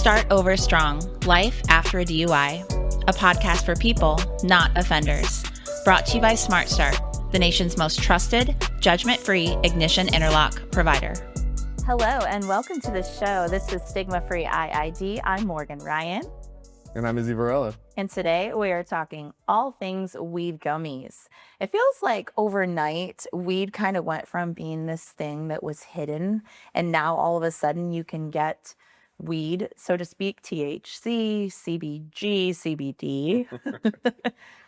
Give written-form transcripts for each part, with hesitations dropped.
Start Over Strong, Life After a DUI, a podcast for people, not offenders. Brought to you by Smart Start, the nation's most trusted, judgment-free ignition interlock provider. Hello, and welcome to the show. This is Stigma Free IID. I'm Morgan Ryan. And I'm Izzy Varela. And today we are talking all things weed gummies. It feels like overnight, weed kind of went from being this thing that was hidden, and now all of a sudden you can get weed, so to speak, THC, CBG, CBD,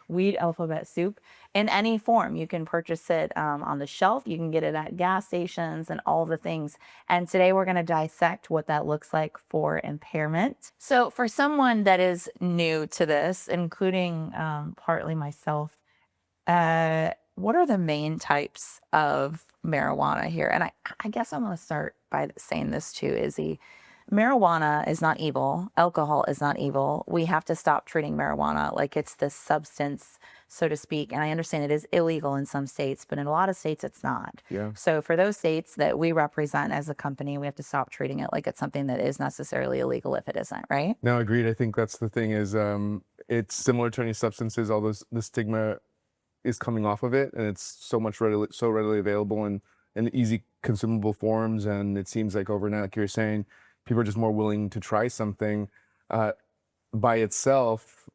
weed alphabet soup, in any form. You can purchase it on the shelf. You can get it at gas stations and all the things. And today we're going to dissect what that looks like for impairment. So for someone that is new to this, including partly myself, what are the main types of marijuana here? And I guess I'm going to start by saying this too, Izzy. Marijuana is not evil. Alcohol is not evil. We have to stop treating marijuana like it's this substance, so to speak. And I understand it is illegal in some states, but in a lot of states it's not. Yeah. So for those states that we represent as a company, we have to stop treating it like it's something that is necessarily illegal if it isn't, right? No, agreed. I think that's the thing is it's similar to any substances, although the stigma is coming off of it, and it's so readily available in easy consumable forms. And it seems like overnight, like you're saying, people are just more willing to try something by itself.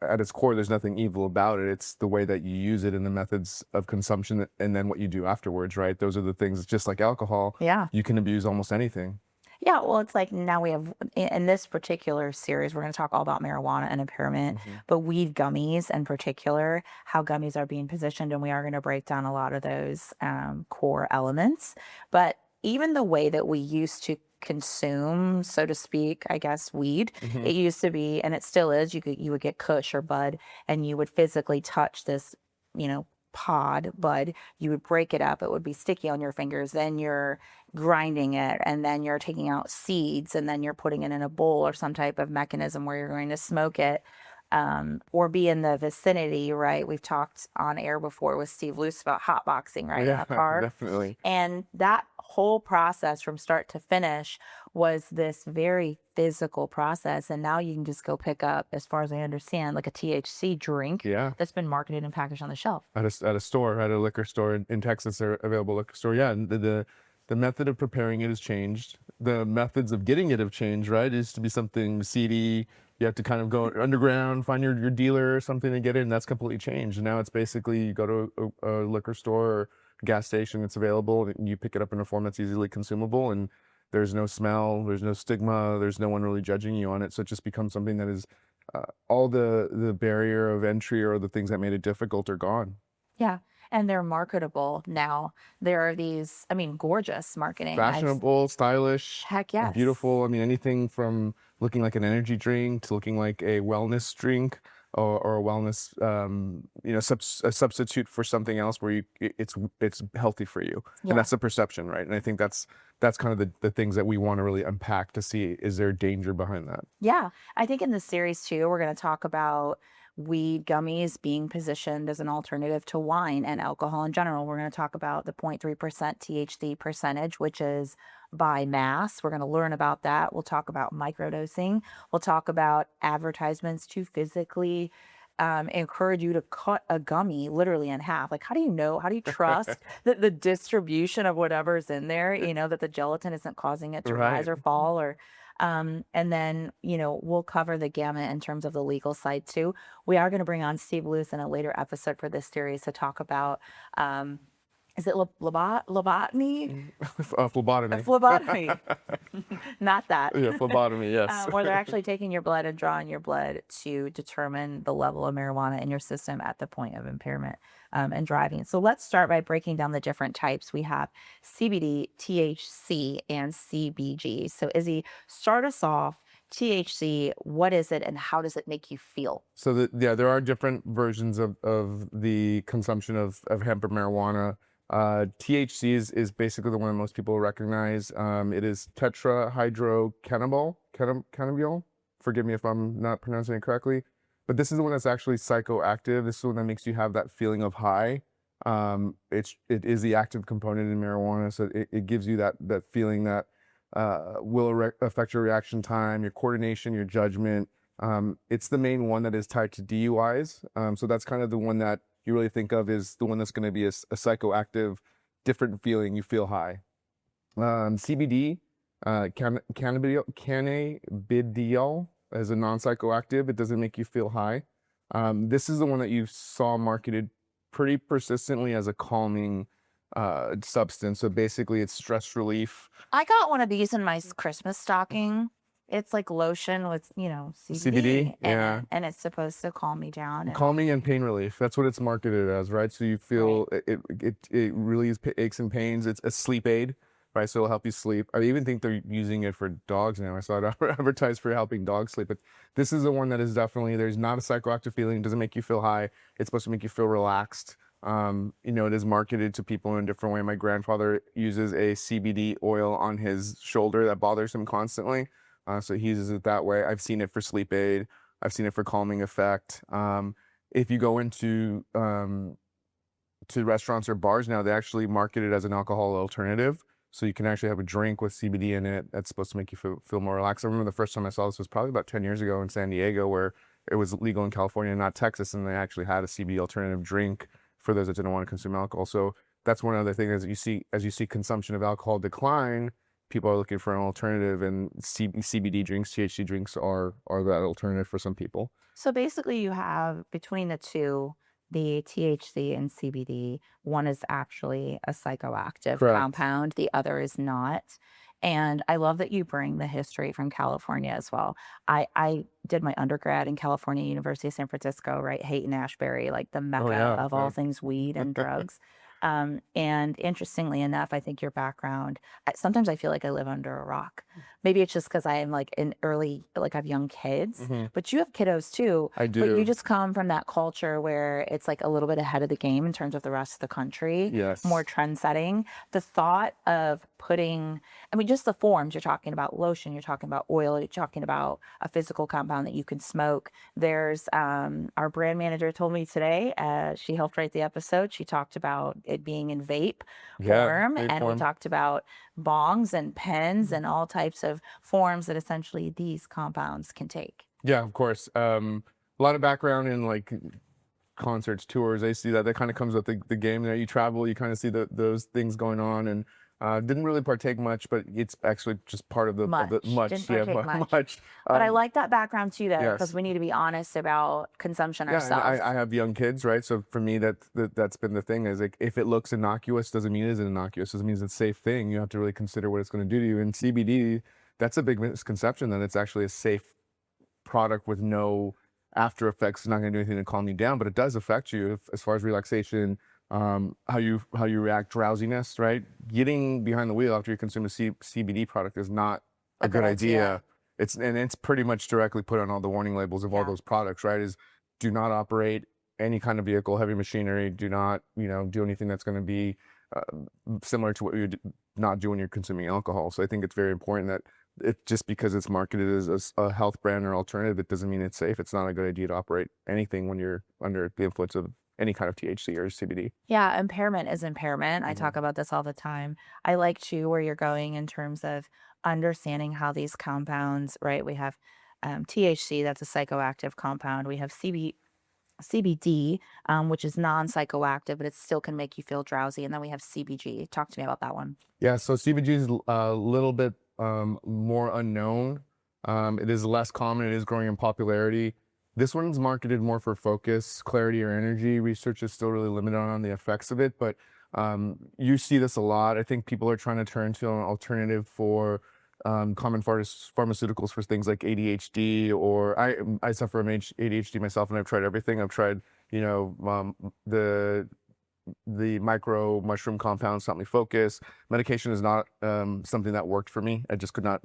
At its core, there's nothing evil about it. It's the way that you use it and the methods of consumption and then what you do afterwards, right? Those are the things, just like alcohol. Yeah. You can abuse almost anything. Yeah, well, it's like now we have, in this particular series, we're going to talk all about marijuana and impairment, but weed gummies in particular, how gummies are being positioned, and we are going to break down a lot of those core elements. But even the way that we used to consume, so to speak, I guess, weed, it used to be, and it still is, you would get kush or bud, and you would physically touch this, bud, you would break it up, it would be sticky on your fingers, then you're grinding it, and then you're taking out seeds, and then you're putting it in a bowl or some type of mechanism where you're going to smoke it, or be in the vicinity, right? We've talked on air before with Steve Luce about hotboxing, right? Yeah, in a car. definitely. And that whole process from start to finish was this very physical process. And now you can just go pick up, as far as I understand, like a THC drink that's been marketed and packaged on the shelf. At a store, at a liquor store in Texas, or available liquor store. Yeah, and the method of preparing it has changed. The methods of getting it have changed, right? It used to be something seedy. You have to kind of go underground, find your dealer or something to get it, and that's completely changed. And now it's basically you go to a liquor store or a gas station that's available, and you pick it up in a form that's easily consumable, and there's no smell, there's no stigma, there's no one really judging you on it. So it just becomes something that is all the barrier of entry or the things that made it difficult are gone. Yeah. And they're marketable now. There are these, gorgeous marketing. Fashionable, stylish. Heck yes. Beautiful. Anything from looking like an energy drink to looking like a wellness drink or a wellness, a substitute for something else where it's healthy for you. Yeah. And that's the perception, right? And I think that's kind of the things that we want to really unpack to see, is there danger behind that? Yeah. I think in this series too, we're going to talk about weed gummies being positioned as an alternative to wine and alcohol in general. We're going to talk about the 0.3% THC percentage, which is by mass. We're going to learn about that. We'll talk about microdosing. We'll talk about advertisements to physically encourage you to cut a gummy literally in half. Like, how do you trust that the distribution of whatever's in there, that the gelatin isn't causing it to rise or fall, or and then, we'll cover the gamut in terms of the legal side too. We are going to bring on Steve Luce in a later episode for this series to talk about, is it lobotomy? Phlebotomy. Phlebotomy. Not that. Yeah, phlebotomy, yes. Where they're actually taking your blood and drawing your blood to determine the level of marijuana in your system at the point of impairment and driving. So let's start by breaking down the different types. We have CBD, THC, and CBG. So Izzy, start us off. THC, what is it and how does it make you feel? So there are different versions of the consumption of hemp or marijuana. THC is basically the one that most people recognize. It is tetrahydrocannabinol. Forgive me if I'm not pronouncing it correctly, but this is the one that's actually psychoactive. This is the one that makes you have that feeling of high. It is the active component in marijuana, so it gives you that feeling that affect your reaction time, your coordination, your judgment. It's the main one that is tied to DUIs. So that's kind of the one that you really think of is the one that's going to be a psychoactive, different feeling. You feel high. CBD, cannabidiol, as a non-psychoactive. It doesn't make you feel high. This is the one that you saw marketed pretty persistently as a calming substance. So basically, it's stress relief. I got one of these in my Christmas stocking. It's like lotion with, you know, CBD, yeah. and it's supposed to calm me down. And Calming and pain relief. That's what it's marketed as, right? So you feel it relieves aches and pains. It's a sleep aid, right? So it'll help you sleep. I even think they're using it for dogs now. I saw it advertised for helping dogs sleep. But this is the one that is definitely, there's not a psychoactive feeling. It doesn't make you feel high. It's supposed to make you feel relaxed. You know, it is marketed to people in a different way. My grandfather uses a CBD oil on his shoulder that bothers him constantly. So he uses it that way. I've seen it for sleep aid. I've seen it for calming effect. If you go into to restaurants or bars now, they actually market it as an alcohol alternative. So you can actually have a drink with CBD in it that's supposed to make you feel more relaxed. I remember the first time I saw this was probably about 10 years ago in San Diego, where it was legal in California, not Texas, and they actually had a CBD alternative drink for those that didn't want to consume alcohol. So that's one other thing is as you see consumption of alcohol decline, people are looking for an alternative, and CBD drinks, THC drinks are that alternative for some people. so basically, you have between the two, the THC and CBD, one is actually a psychoactive Correct. compound, the other is not. And I love that you bring the history from California as well. I did my undergrad in California, University of San Francisco, right? Haight-Ashbury, like the mecca yeah, of all things weed and drugs. And interestingly enough, I think your background, sometimes I feel like I live under a rock. Maybe it's just because I am like in early, like I have young kids, but you have kiddos too. I do. But you just come from that culture where it's like a little bit ahead of the game in terms of the rest of the country. Yes. More trend setting. The thought of putting, I mean, just the forms, you're talking about lotion, you're talking about oil, you're talking about a physical compound that you can smoke. There's our brand manager told me today, she helped write the episode. She talked about it being in vape form, vape and form. we talked about bongs and pens and all types of forms that essentially these compounds can take. Yeah, of course. A lot of background in like concerts, tours. I see that kind of comes with the game. That you travel, you kind of see those things going on, and didn't really partake much, but it's actually just part of the Much. Didn't partake much. But I like that background too, though, yes. because we need to be honest about consumption Yeah, ourselves. and I have young kids, right? So for me, that's been the thing is like if it looks innocuous, doesn't mean it's innocuous. It means it's a safe thing. You have to really consider what it's going to do to you. And CBD, that's a big misconception that it's actually a safe product with no after effects. It's not going to do anything to calm you down, but it does affect you as far as relaxation. How you react, drowsiness, right? Getting behind the wheel after you consume a CBD product is not a good idea. It's pretty much directly put on all the warning labels of all those products, right? Is do not operate any kind of vehicle, heavy machinery. Do not, do anything that's going to be similar to what you not do when you're consuming alcohol. So I think it's very important that just because it's marketed as a health brand or alternative, it doesn't mean it's safe. It's not a good idea to operate anything when you're under the influence of any kind of THC or CBD. Yeah, impairment is impairment. I talk about this all the time. I like too where you're going in terms of understanding how these compounds, right? We have THC, that's a psychoactive compound. We have CBD, which is non-psychoactive, but it still can make you feel drowsy. And then we have CBG. Talk to me about that one. Yeah, so CBG is a little bit more unknown. It is less common. It is growing in popularity. This one's marketed more for focus, clarity, or energy. Research is still really limited on the effects of it, but you see this a lot. I think people are trying to turn to an alternative for common pharmaceuticals for things like ADHD, or I suffer from ADHD myself, and I've tried everything. I've tried, the micro mushroom compounds to help me focus. Medication is not something that worked for me. I just could not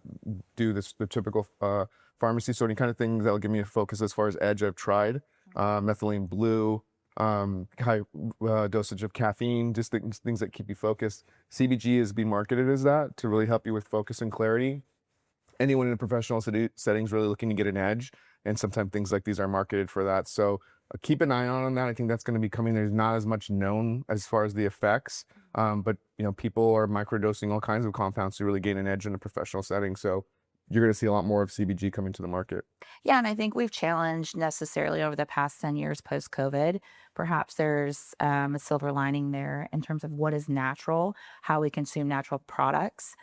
do the typical pharmacy. So any kind of things that will give me a focus as far as edge, I've tried. Methylene blue, high dosage of caffeine, just things that keep you focused. CBG is being marketed as that to really help you with focus and clarity. anyone in a professional setting is really looking to get an edge, and sometimes things like these are marketed for that. So keep an eye on that. I think that's going to be coming. There's not as much known as far as the effects, but people are microdosing all kinds of compounds to really gain an edge in a professional setting. So you're going to see a lot more of CBG coming to the market. Yeah, and I think we've challenged necessarily over the past 10 years post-COVID. Perhaps there's a silver lining there in terms of what is natural, how we consume natural products.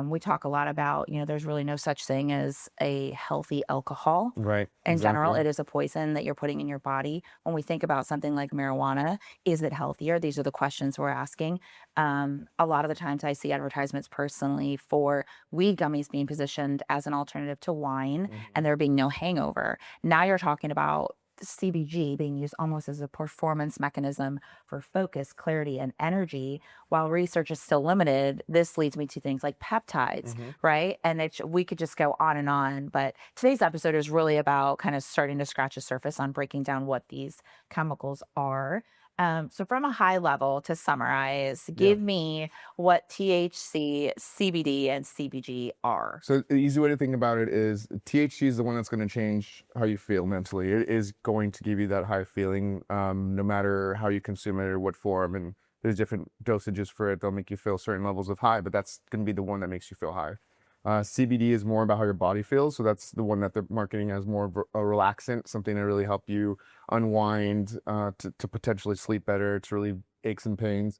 We talk a lot about, there's really no such thing as a healthy alcohol. Right. In general, Exactly. it is a poison that you're putting in your body. When we think about something like marijuana, is it healthier? These are the questions we're asking. A lot of the times I see advertisements personally for weed gummies being positioned as an alternative to wine and there being no hangover. Now you're talking about CBG being used almost as a performance mechanism for focus, clarity, and energy. While research is still limited, this leads me to things like peptides, right? And we could just go on and on. But today's episode is really about kind of starting to scratch the surface on breaking down what these chemicals are. So from a high level, to summarize, give me what THC, CBD, and CBG are. So the easy way to think about it is THC is the one that's going to change how you feel mentally. It is going to give you that high feeling, no matter how you consume it or what form. And there's different dosages for it. They'll make you feel certain levels of high, but that's going to be the one that makes you feel high. CBD is more about how your body feels. So that's the one that they're marketing as more of a relaxant, something to really help you unwind, to potentially sleep better, to relieve aches and pains.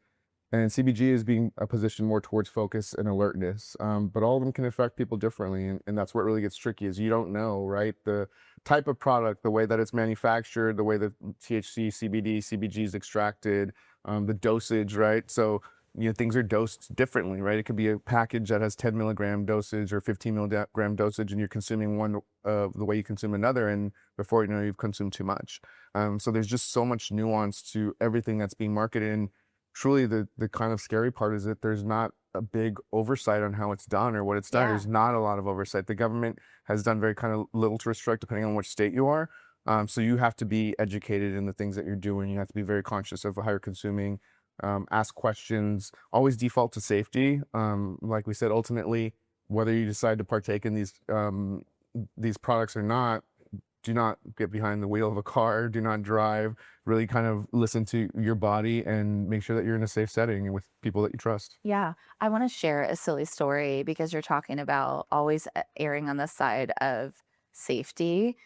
And CBG is being positioned more towards focus and alertness. But all of them can affect people differently. And that's what really gets tricky is you don't know, right? The type of product, the way that it's manufactured, the way that THC, CBD, CBG is extracted, the dosage, right? So things are dosed differently, right? It could be a package that has 10 milligram dosage or 15 milligram dosage, and you're consuming one the way you consume another, and before you know, you've consumed too much. So there's just so much nuance to everything that's being marketed. And truly, the kind of scary part is that there's not a big oversight on how it's done or what it's done. Yeah. There's not a lot of oversight. The government has done very kind of little to restrict depending on which state you are. So you have to be educated in the things that you're doing. You have to be very conscious of how you're consuming. Ask questions, always default to safety. Like we said, ultimately, whether you decide to partake in these products or not, do not get behind the wheel of a car, do not drive, really kind of listen to your body and make sure that you're in a safe setting and with people that you trust. Yeah, I want to share a silly story because you're talking about always erring on the side of safety.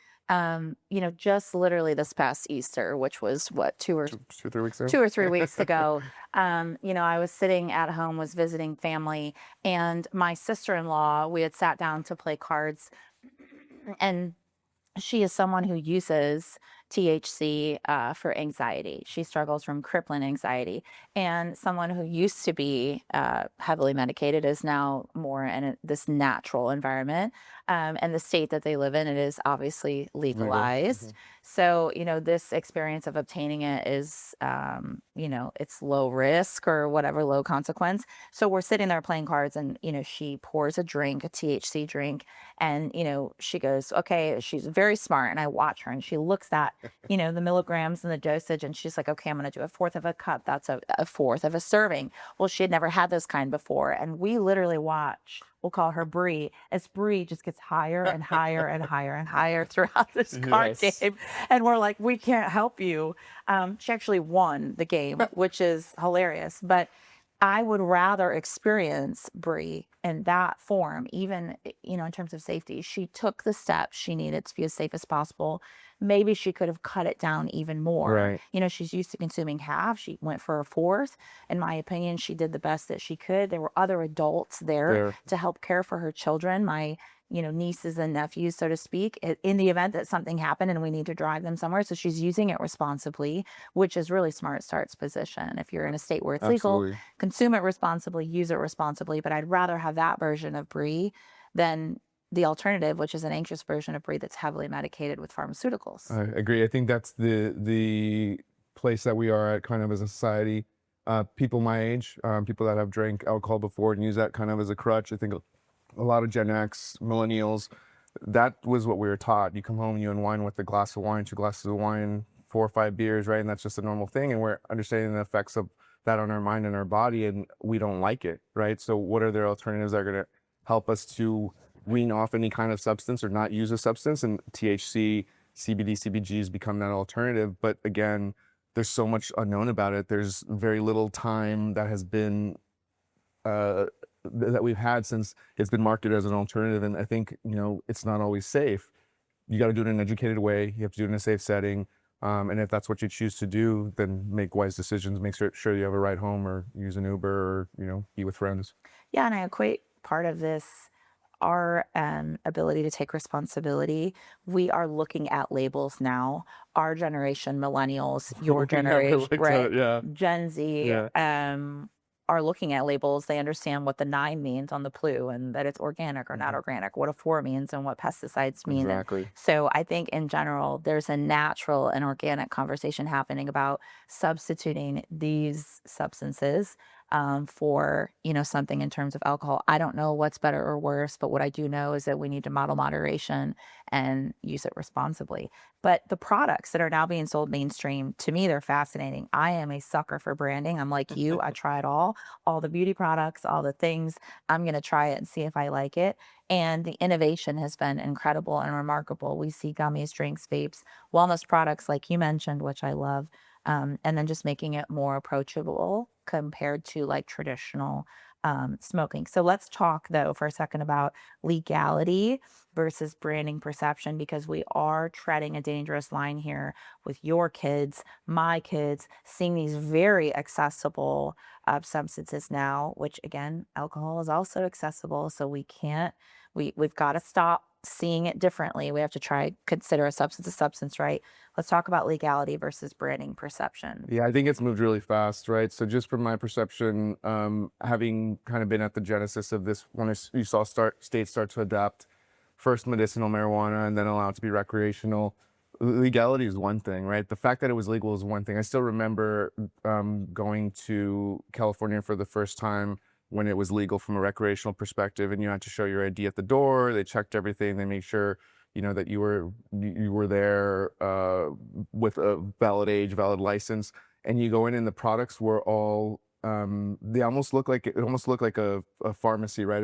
Just literally this past Easter, which was what, 2 or 3 weeks ago. 2 or 3 weeks ago, I was sitting at home, was visiting family, and my sister-in-law, we had sat down to play cards, and she is someone who uses THC for anxiety. She struggles from crippling anxiety. And someone who used to be heavily medicated is now more in this natural environment. And the state that they live in, it is obviously legalized. So, this experience of obtaining it is, it's low risk or whatever, low consequence. So we're sitting there playing cards and, she pours a drink, a THC drink. And, she goes, okay, she's very smart. And I watch her and she looks at, the milligrams and the dosage. And she's like, okay, I'm going to do a fourth of a cup. That's a fourth of a serving. Well, she had never had this kind before. And we literally watch, we'll call her Bree, as Bree just gets higher and higher and higher and higher throughout this card game. And we're like, we can't help you. She actually won the game, which is hilarious. But I would rather experience Bree in that form, even, in terms of safety. She took the steps she needed to be as safe as possible. Maybe she could have cut it down even more. Right. She's used to consuming half. She went for a fourth. In my opinion, she did the best that she could. There were other adults there to help care for her children, my nieces and nephews, so to speak, in the event that something happened and we need to drive them somewhere. So she's using it responsibly, which is really smart start's position. If you're in a state where it's legal, consume it responsibly, use it responsibly. But I'd rather have that version of Bree than the alternative, which is an anxious version of Bree that's heavily medicated with pharmaceuticals. I agree. I think that's the place that we are at kind of as a society. People my age, people that have drank alcohol before and use that kind of as a crutch. I think a lot of Gen X, millennials, that was what we were taught. You come home, you unwind with a glass of wine, 2 glasses of wine, 4 or 5 beers, right? And that's just a normal thing. And we're understanding the effects of that on our mind and our body, and we don't like it, right? So what are their alternatives that are going to help us to wean off any kind of substance or not use a substance, and THC, CBD, CBG has become that alternative. But again, there's so much unknown about it. There's very little time that has been that we've had since it's been marketed as an alternative, and I think, you know, it's not always safe. You got to do it in an educated way. You have to do it in a safe setting, and if that's what you choose to do, then make wise decisions. Make sure you have a ride home, or use an Uber, or, you know, be with friends. Yeah, and I equate part of this our ability to take responsibility. We are looking at labels now. Our generation, millennials, your We never generation, looked at right? it, yeah. Gen Z, Yeah. are looking at labels. They understand what the 9 means on the plu, and that it's organic or not organic, what a 4 means, and what pesticides mean. And Exactly. so I think in general, there's a natural and organic conversation happening about substituting these substances for, you know, something in terms of alcohol. I don't know what's better or worse, but what I do know is that we need to model moderation and use it responsibly. But the products that are now being sold mainstream, to me, they're fascinating. I am a sucker for branding. I'm like you. I try it all the beauty products, all the things. I'm going to try it and see if I like it. And the innovation has been incredible and remarkable. We see gummies, drinks, vapes, wellness products, like you mentioned, which I love. And then just making it more approachable compared to like traditional smoking. So let's talk though for a second about legality versus branding perception, because we are treading a dangerous line here with your kids, my kids, seeing these very accessible substances now, which again, alcohol is also accessible. So we've got to stop seeing it differently. We have to consider a substance, right? Let's talk about legality versus branding perception. Yeah, I think it's moved really fast, right? So just from my perception, having kind of been at the genesis of this, when you saw states start to adopt first medicinal marijuana and then allow it to be recreational, legality is one thing, right? The fact that it was legal is one thing. I still remember going to California for the first time when it was legal from a recreational perspective, and you had to show your ID at the door. They checked everything. They made sure, you know, that you were there with a valid age, valid license, and you go in and the products were all they almost looked like a pharmacy, right?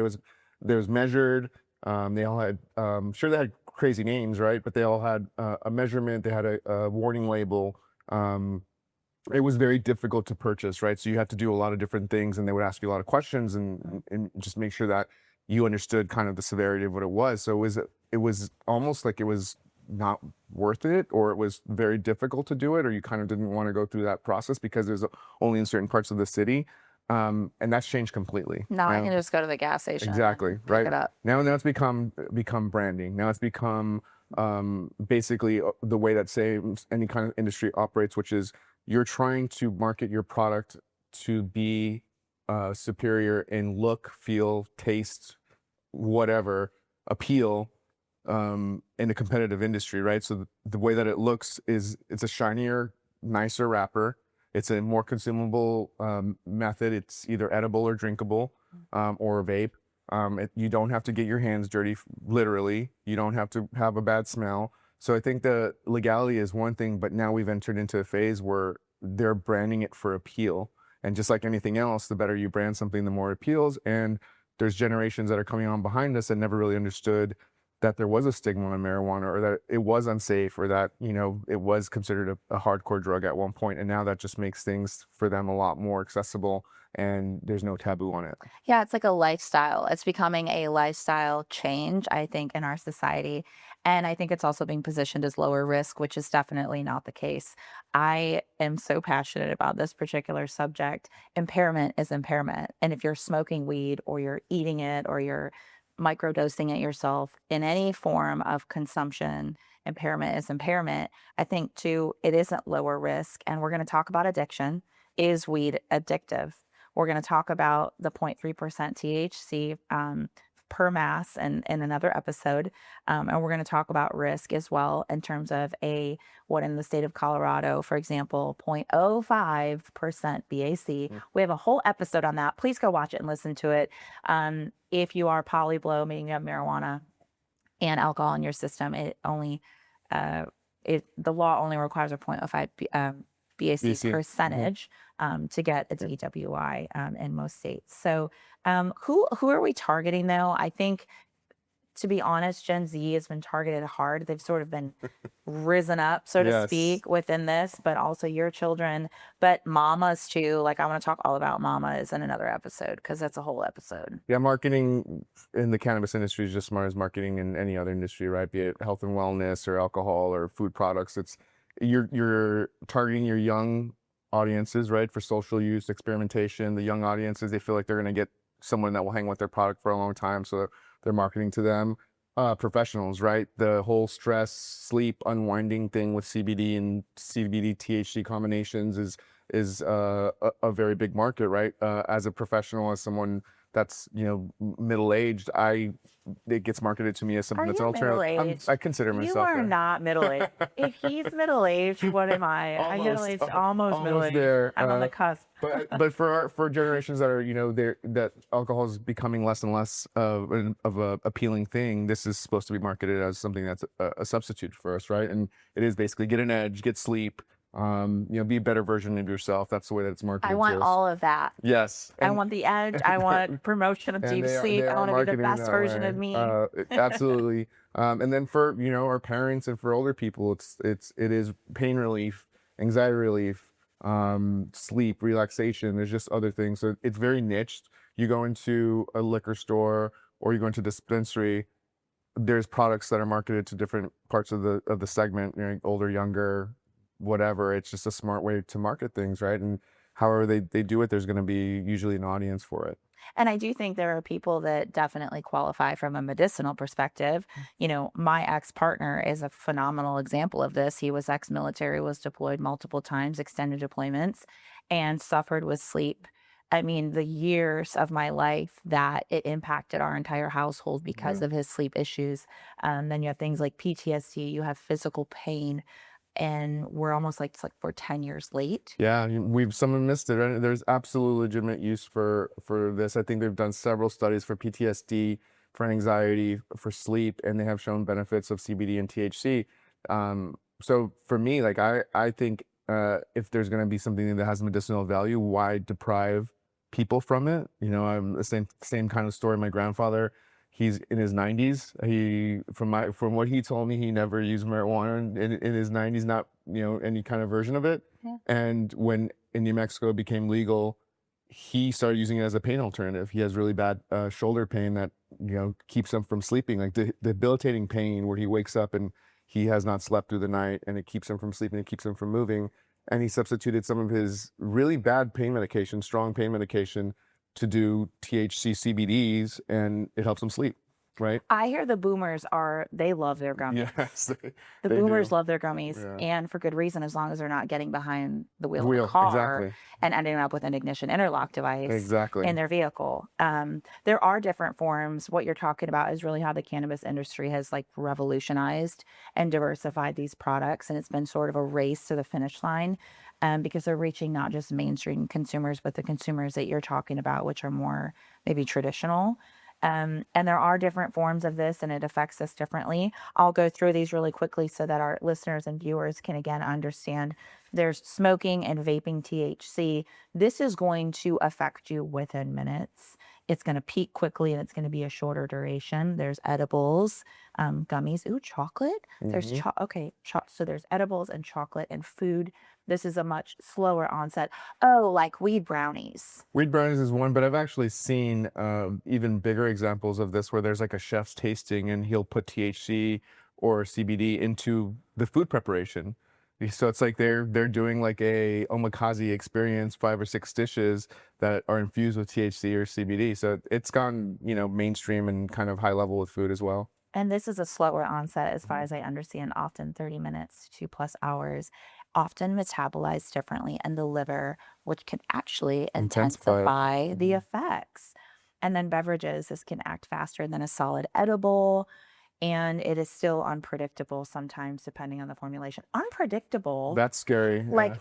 There was measured. They all had sure they had crazy names, right? But they all had a measurement. They had a warning label. It was very difficult to purchase, right? So you had to do a lot of different things, and they would ask you a lot of questions and just make sure that you understood kind of the severity of what it was. So it was almost like it was not worth it, or it was very difficult to do it, or you kind of didn't want to go through that process because there's only in certain parts of the city. And that's changed completely. Now I can just go to the gas station. Exactly, and right? Pick it up. Now it's become branding. Now it's become basically the way that, say, any kind of industry operates, which is you're trying to market your product to be superior in look, feel, taste, whatever, appeal in a competitive industry, right? So the way that it looks is it's a shinier, nicer wrapper. It's a more consumable method. It's either edible or drinkable, or vape. You don't have to get your hands dirty, literally. You don't have to have a bad smell. So I think the legality is one thing, but now we've entered into a phase where they're branding it for appeal. And just like anything else, the better you brand something, the more it appeals. And there's generations that are coming on behind us that never really understood that there was a stigma on marijuana, or that it was unsafe, or that, you know, it was considered a hardcore drug at one point. And now that just makes things for them a lot more accessible, and there's no taboo on it. Yeah, it's like a lifestyle. It's becoming a lifestyle change, I think, in our society. And I think it's also being positioned as lower risk, which is definitely not the case. I am so passionate about this particular subject. Impairment is impairment. And if you're smoking weed, or you're eating it, or you're microdosing it yourself in any form of consumption, impairment is impairment. I think too, it isn't lower risk. And we're going to talk about addiction. Is weed addictive? We're going to talk about the 0.3% THC per mass in another episode. And we're going to talk about risk as well in terms of what in the state of Colorado, for example, 0.05% BAC. We have a whole episode on that. Please go watch it and listen to it. If you are polyblow, meaning you have marijuana and alcohol in your system, the law only requires a 0.05 BAC percentage to get a DWI in most states. So who are we targeting though? I think to be honest, Gen Z has been targeted hard. They've sort of been risen up, so to Yes. speak, within this, but also your children, but mamas too. Like, I want to talk all about mamas in another episode because that's a whole episode. Yeah, marketing in the cannabis industry is just smart as marketing in any other industry, right? Be it health and wellness or alcohol or food products. It's you're targeting your young audiences, right? For social use, experimentation. The young audiences, they feel like they're going to get someone that will hang with their product for a long time, so they're marketing to them. Professionals, right? The whole stress, sleep, unwinding thing with CBD and CBD THC combinations is a very big market, right? As a professional, as someone that's middle aged, it gets marketed to me as something Are that's you an alternative. middle-aged? I consider You myself are that. not middle-aged. If he's middle-aged, what am I? I'm middle-aged, almost Almost middle-aged. there. I'm on the cusp. But for generations that are that alcohol is becoming less and less of a appealing thing, this is supposed to be marketed as something that's a substitute for us, right? And it is basically get an edge, get sleep, be a better version of yourself. That's the way that it's marketed I want to us. all of that. Yes. I want the edge. I want promotion of deep sleep. I want to be the best version of me. Absolutely. And then for our parents and for older people, it is pain relief, anxiety relief, sleep, relaxation. There's just other things. So it's very niched. You go into a liquor store or you go into a dispensary, there's products that are marketed to different parts of the segment, older, younger, whatever. It's just a smart way to market things, right? And however they do it, there's going to be usually an audience for it. And I do think there are people that definitely qualify from a medicinal perspective. My ex-partner is a phenomenal example of this. He was ex-military, was deployed multiple times, extended deployments, and suffered with sleep. I mean, the years of my life that it impacted our entire household because of his sleep issues. Then you have things like PTSD, you have physical pain, and we're almost like, it's like we're 10 years late. Yeah, someone missed it, right? There's absolute legitimate use for this. I think they've done several studies for PTSD, for anxiety, for sleep, and they have shown benefits of CBD and THC. So for me, like I think if there's going to be something that has medicinal value, why deprive people from it? I'm the same kind of story. My grandfather, he's in his 90s. From what he told me, he never used marijuana in his 90s, not any kind of version of it. Yeah. And when in New Mexico it became legal, he started using it as a pain alternative. He has really bad shoulder pain that keeps him from sleeping, like the debilitating pain where he wakes up and he has not slept through the night, and it keeps him from sleeping, it keeps him from moving. And he substituted some of his really bad pain medication, strong pain medication, to do THC CBDs, and it helps him sleep, right? I hear the boomers they love their gummies. Yes, The they boomers do. love their gummies, Yeah. and for good reason, as long as they're not getting behind the wheel of a car Exactly. and ending up with an ignition interlock device Exactly. in their vehicle. There are different forms. What you're talking about is really how the cannabis industry has like revolutionized and diversified these products, and it's been sort of a race to the finish line. Because they're reaching not just mainstream consumers, but the consumers that you're talking about, which are more maybe traditional. And there are different forms of this, and it affects us differently. I'll go through these really quickly so that our listeners and viewers can again understand. There's smoking and vaping THC. This is going to affect you within minutes. It's going to peak quickly, and it's going to be a shorter duration. There's edibles, gummies. Ooh, chocolate. There's so there's edibles and chocolate and food. This is a much slower onset. Oh, like weed brownies. Weed brownies is one, but I've actually seen even bigger examples of this where there's like a chef's tasting and he'll put THC or CBD into the food preparation. So it's like they're doing like a omakase experience, 5 or 6 dishes that are infused with THC or CBD. So it's gone, mainstream and kind of high level with food as well. And this is a slower onset as far as I understand, often 30 minutes to 2+ hours, often metabolized differently in the liver, which can actually intensify the effects. And then beverages, this can act faster than a solid edible. And it is still unpredictable sometimes, depending on the formulation. Unpredictable. That's scary. Like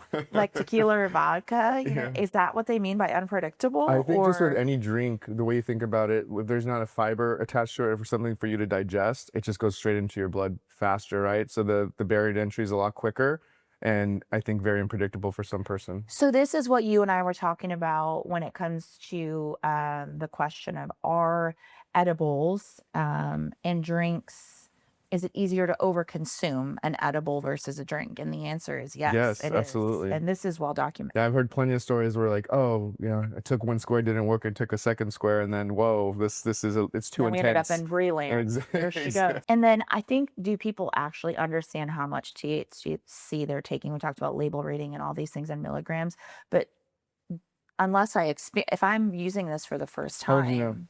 tequila or vodka. Yeah. Is that what they mean by unpredictable? I think just with any drink, the way you think about it, if there's not a fiber attached to it or something for you to digest, it just goes straight into your blood faster, right? So the barrier to entry is a lot quicker, and I think very unpredictable for some person. So this is what you and I were talking about when it comes to the question of, are edibles and drinks, is it easier to overconsume an edible versus a drink? And the answer is yes, Yes, it is. absolutely. And this is well documented. Yeah, I've heard plenty of stories where like, oh, you know, I took one square, didn't work, I took a second square, and then whoa, it's too And we ended up intense. in relay. There she goes. And then I think, do people actually understand how much THC they're taking? We talked about label reading and all these things in milligrams, but unless if I'm using this for the first How would you know? time,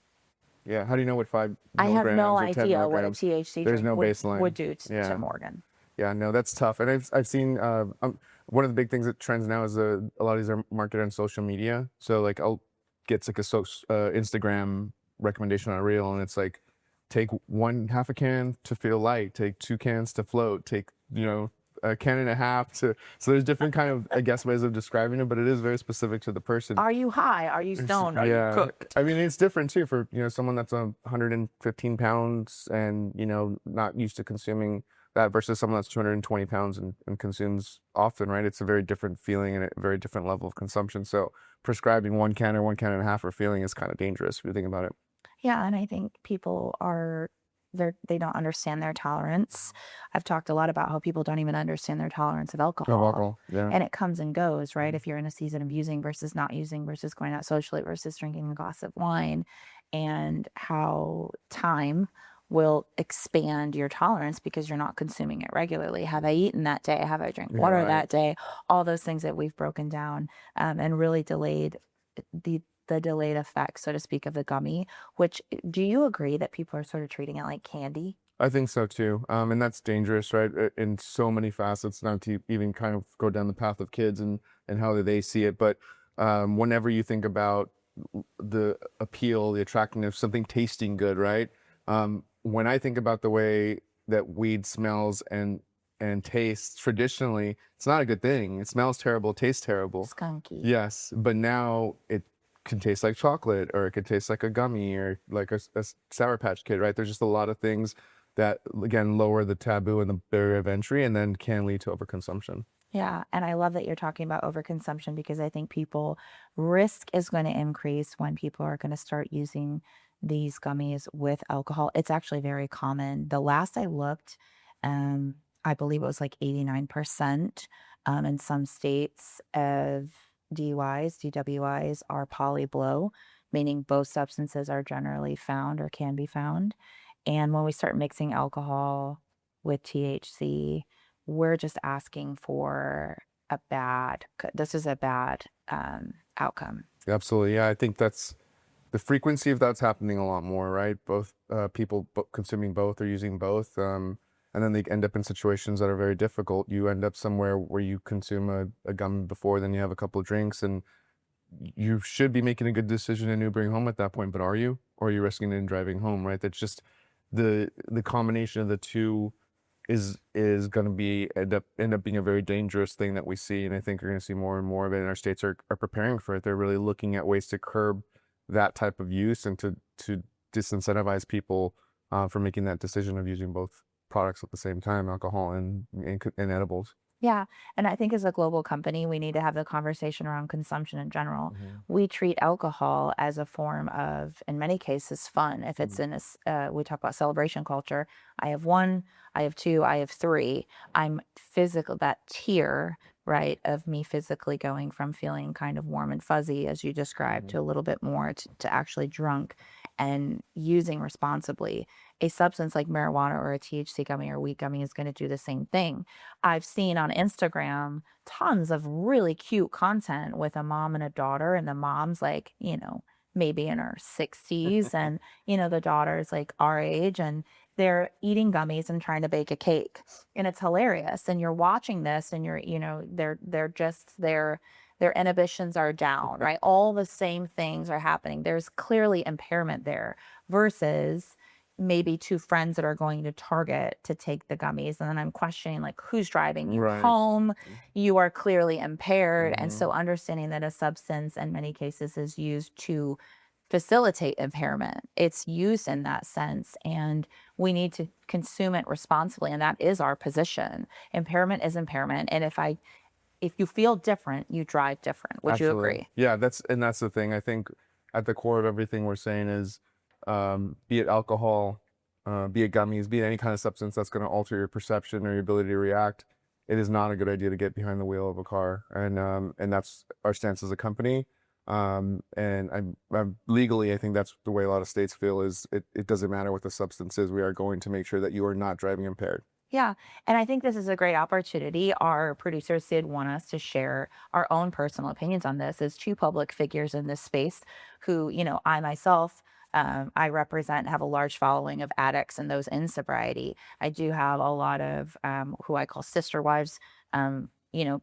Yeah, how do you know what 5 I have no milligrams or 10 idea what a milligrams? THC There's drink no baseline. would do to Yeah. Morgan. Yeah, no, that's tough. And I've seen one of the big things that trends now is a lot of these are marketed on social media. So like I'll get like a Instagram recommendation on a reel, and it's like take half a can to feel light, take 2 cans to float, take, you know, a can and a half to. So there's different kind of, I guess, ways of describing it, but it is very specific to the person. Are you high? Are you stoned? Are you cooked? I mean, it's different too for, you know, someone that's 115 pounds and, you know, not used to consuming that versus someone that's 220 pounds and consumes often, right? It's a very different feeling and a very different level of consumption. So prescribing 1 can or 1 can and a half for feeling is kind of dangerous if you think about it. Yeah, and I think people they don't understand their tolerance. I've talked a lot about how people don't even understand their tolerance of alcohol. Yeah. And it comes and goes, right? If you're in a season of using versus not using versus going out socially versus drinking a glass of wine, and how time will expand your tolerance because you're not consuming it regularly. Have I eaten that day? Have I drank water that day? All those things that we've broken down and really delayed the delayed effect, so to speak, of the gummy, which, do you agree that people are sort of treating it like candy? I think so too. And that's dangerous, right? In so many facets, not to even kind of go down the path of kids and how they see it. But whenever you think about the appeal, the attractiveness, something tasting good, right? When I think about the way that weed smells and tastes traditionally, it's not a good thing. It smells terrible, tastes terrible. Skunky. Yes, but now it can taste like chocolate, or it could taste like a gummy, or like a Sour Patch Kid, right? There's just a lot of things that, again, lower the taboo and the barrier of entry and then can lead to overconsumption. Yeah, and I love that you're talking about overconsumption because I think risk is going to increase when people are going to start using these gummies with alcohol. It's actually very common. The last I looked, I believe it was like 89% in some states of DWIs are polyblow, meaning both substances are generally found or can be found. And when we start mixing alcohol with THC, we're just asking for this is a bad outcome. Absolutely. Yeah, I think that's the frequency of that's happening a lot more, right? Both people consuming both or using both. And then they end up in situations that are very difficult. You end up somewhere where you consume a gum before, then you have a couple of drinks, and you should be making a good decision in Ubering home at that point, but are you? Or are you risking it in driving home, right? That's just the combination of the two is going to be end up being a very dangerous thing that we see, and I think we're going to see more and more of it, and our states are preparing for it. They're really looking at ways to curb that type of use and to disincentivize people for making that decision of using both products at the same time, alcohol and edibles. Yeah. And I think as a global company, we need to have the conversation around consumption in general. We treat alcohol as a form of, in many cases, fun. If it's in we talk about celebration culture. I have 1, I have 2, I have 3. I'm physical, that tier, right, of me physically going from feeling kind of warm and fuzzy, as you described, to a little bit more to actually drunk and using responsibly. A substance like marijuana or a THC gummy or weed gummy is going to do the same thing. I've seen on Instagram tons of really cute content with a mom and a daughter, and the mom's like, you know, maybe in her 60s, and, you know, the daughter's like our age, and they're eating gummies and trying to bake a cake. And it's hilarious. And you're watching this and their inhibitions are down, right? All the same things are happening. There's clearly impairment there versus maybe 2 friends that are going to Target to take the gummies. And then I'm questioning, like, who's driving you home? You are clearly impaired. And so understanding that a substance in many cases is used to facilitate impairment. It's used in that sense, and we need to consume it responsibly. And that is our position. Impairment is impairment. And if you feel different, you drive different. Would you agree? Yeah, that's the thing. I think at the core of everything we're saying is be it alcohol, be it gummies, be it any kind of substance that's going to alter your perception or your ability to react, it is not a good idea to get behind the wheel of a car. And that's our stance as a company. And I'm legally, I think that's the way a lot of states feel is it doesn't matter what the substance is. We are going to make sure that you are not driving impaired. Yeah. And I think this is a great opportunity. Our producers did want us to share our own personal opinions on this as two public figures in this space who, I myself, I represent, have a large following of addicts and those in sobriety. I do have a lot of who I call sister wives,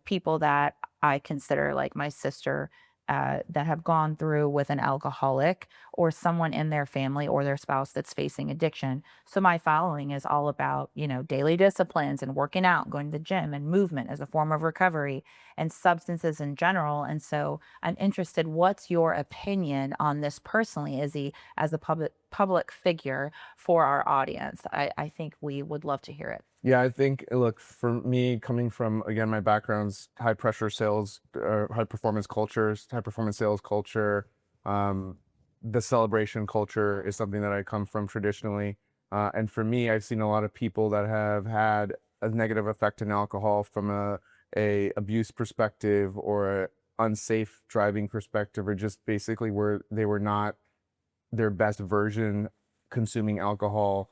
people that I consider like my sister. That have gone through with an alcoholic or someone in their family or their spouse that's facing addiction. So my following is all about, daily disciplines and working out, going to the gym and movement as a form of recovery and substances in general. And so I'm interested, what's your opinion on this personally, Izzy, as a public figure for our audience? I think we would love to hear it. Yeah, I think, look, for me, coming from, again, my background's high pressure sales, high performance cultures, high performance sales culture, the celebration culture is something that I come from traditionally. And for me, I've seen a lot of people that have had a negative effect in alcohol from a abuse perspective or a unsafe driving perspective, or just basically where they were not their best version consuming alcohol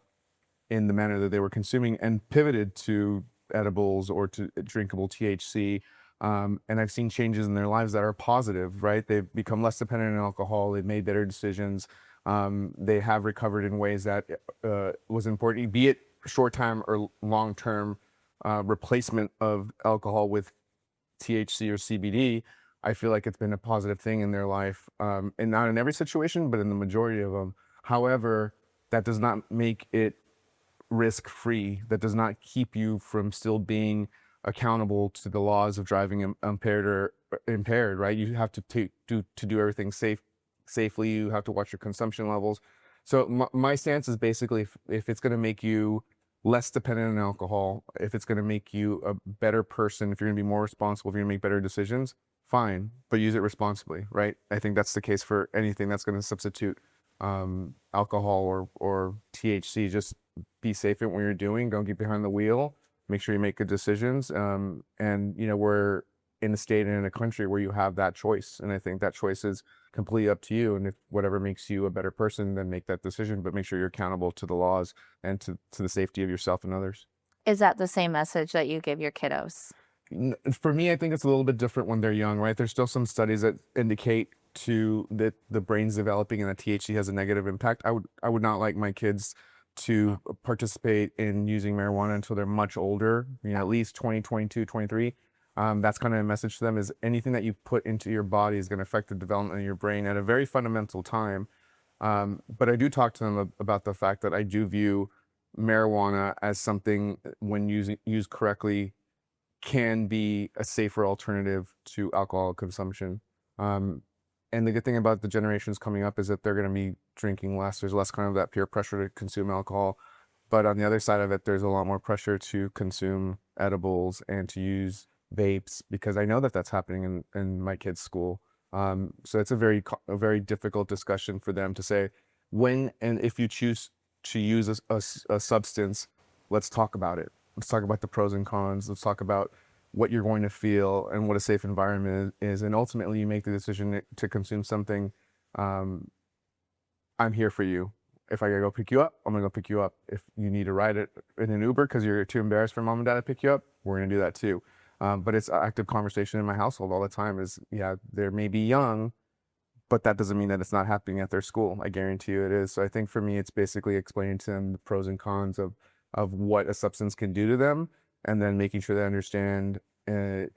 in the manner that they were consuming, and pivoted to edibles or to drinkable THC. And I've seen changes in their lives that are positive, right? They've become less dependent on alcohol. They've made better decisions. They have recovered in ways that was important, be it short-term or long-term replacement of alcohol with THC or CBD. I feel like it's been a positive thing in their life, and not in every situation, but in the majority of them. However, that does not make it risk-free. That does not keep you from still being accountable to the laws of driving impaired, right? You have to do everything safely. You have to watch your consumption levels. So my stance is basically, if it's going to make you less dependent on alcohol, if it's going to make you a better person, if you're going to be more responsible, if you're going to make better decisions, fine, but use it responsibly, right? I think that's the case for anything that's going to substitute alcohol or THC. Just be safe in what you're doing. Don't get behind the wheel. Make sure you make good decisions. And we're in a state and in a country where you have that choice, and I think that choice is completely up to you. And if whatever makes you a better person, then make that decision. But make sure you're accountable to the laws and to the safety of yourself and others. Is that the same message that you give your kiddos? For me, I think it's a little bit different when they're young, right? There's still some studies that indicate that the brain's developing and that THC has a negative impact. I would not like my kids to participate in using marijuana until they're much older, at least 20, 22, 23. That's kind of a message to them, is anything that you put into your body is going to affect the development of your brain at a very fundamental time. But I do talk to them about the fact that I do view marijuana as something, when used correctly, can be a safer alternative to alcohol consumption. And the good thing about the generations coming up is that they're going to be drinking less. There's less kind of that peer pressure to consume alcohol. But on the other side of it, there's a lot more pressure to consume edibles and to use vapes, because I know that that's happening in my kids' school. So it's a very difficult discussion for them to say, when and if you choose to use a substance, let's talk about it. Let's talk about the pros and cons. Let's talk about what you're going to feel and what a safe environment is. And ultimately, you make the decision to consume something. I'm here for you. If I gotta go pick you up, I'm gonna go pick you up. If you need to ride it in an Uber because you're too embarrassed for mom and dad to pick you up, we're gonna do that too. But it's an active conversation in my household all the time. Is, yeah, they may be young, but that doesn't mean that it's not happening at their school. I guarantee you it is. So I think for me, it's basically explaining to them the pros and cons of what a substance can do to them, and then making sure they understand to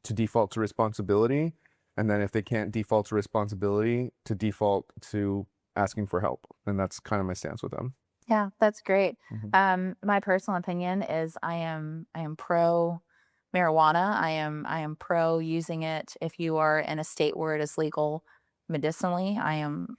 default to responsibility. And then if they can't default to responsibility, to default to asking for help. And that's kind of my stance with them. Yeah, that's great. My personal opinion is I am pro marijuana. I am pro using it if you are in a state where it is legal medicinally. I am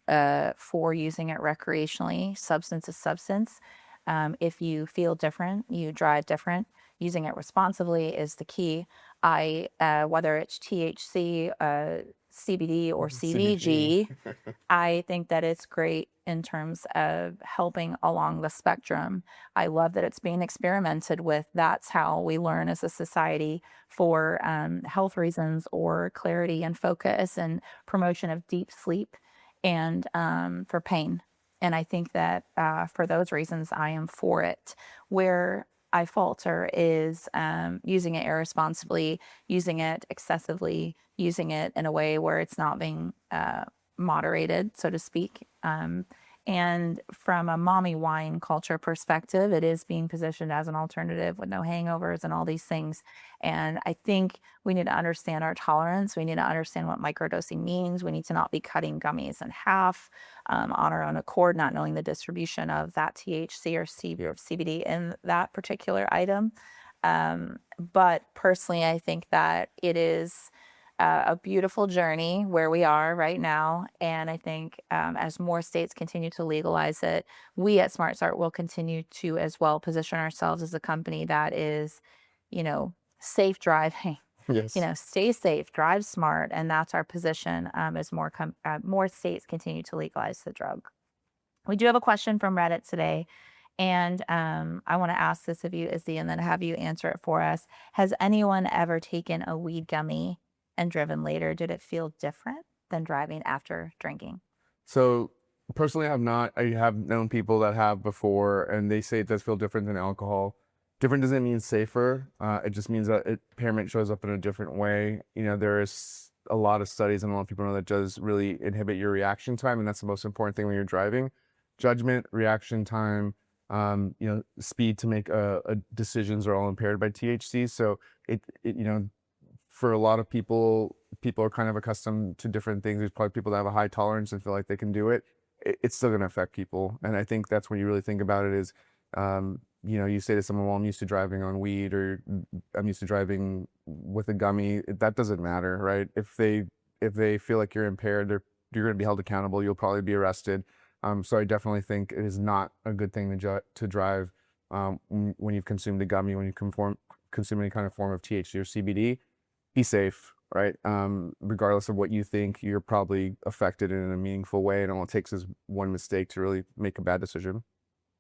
for using it recreationally. Substance is substance. If you feel different, you drive different, using it responsibly is the key. Whether it's THC, CBD or CBG. CBG, I think that it's great in terms of helping along the spectrum. I love that it's being experimented with. That's how we learn as a society for health reasons or clarity and focus and promotion of deep sleep and for pain. And I think that for those reasons, I am for it. Where I falter is using it irresponsibly, using it excessively, using it in a way where it's not being moderated, so to speak. And from a mommy wine culture perspective, it is being positioned as an alternative with no hangovers and all these things. And I think we need to understand our tolerance. We need to understand what microdosing means. We need to not be cutting gummies in half on our own accord, not knowing the distribution of that THC or CBD in that particular item. But personally, I think that it is a beautiful journey where we are right now. And I think as more states continue to legalize it, we at Smart Start will continue to as well position ourselves as a company that is, safe driving. Yes. Stay safe, drive smart, and that's our position as more states continue to legalize the drug. We do have a question from Reddit today, and I want to ask this of you, Izzy, and then have you answer it for us. Has anyone ever taken a weed gummy and driven later? Did it feel different than driving after drinking? So personally, I have not. I have known people that have before, and they say it does feel different than alcohol. Different doesn't mean safer. It just means that impairment shows up in a different way. There is a lot of studies, and a lot of people know that does really inhibit your reaction time, and that's the most important thing when you're driving. Judgment, reaction time, speed to make decisions are all impaired by THC. So for a lot of people are kind of accustomed to different things. There's probably people that have a high tolerance and feel like they can do it. It's still going to affect people. And I think that's when you really think about it is, you say to someone, well, I'm used to driving on weed, or I'm used to driving with a gummy. That doesn't matter, right? If they feel like you're impaired, you're going to be held accountable. You'll probably be arrested. So I definitely think it is not a good thing to drive when you've consumed a gummy, when you consume any kind of form of THC or CBD. Be safe, right? Regardless of what you think, you're probably affected in a meaningful way, and all it takes is one mistake to really make a bad decision.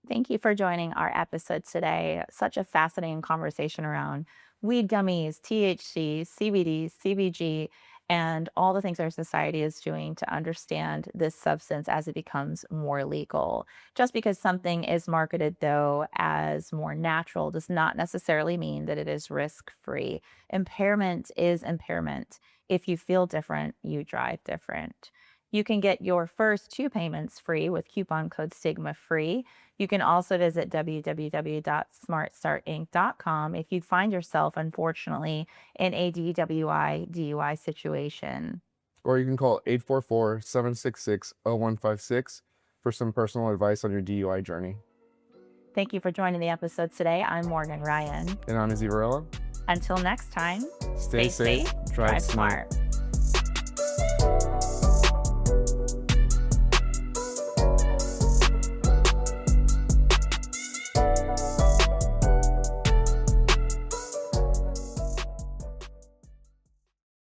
Thank you for joining our episode today. Such a fascinating conversation around weed gummies, THC, CBD, CBG, and all the things our society is doing to understand this substance as it becomes more legal. Just because something is marketed, though, as more natural does not necessarily mean that it is risk-free. Impairment is impairment. If you feel different, you drive different. You can get your first 2 payments free with coupon code Stigma Free. You can also visit www.smartstartinc.com if you find yourself, unfortunately, in a DUI situation. Or you can call 844-766-0156 for some personal advice on your DUI journey. Thank you for joining the episode today. I'm Morgan Ryan. And I'm Izzy Varela. Until next time, Stay safe, drive smart.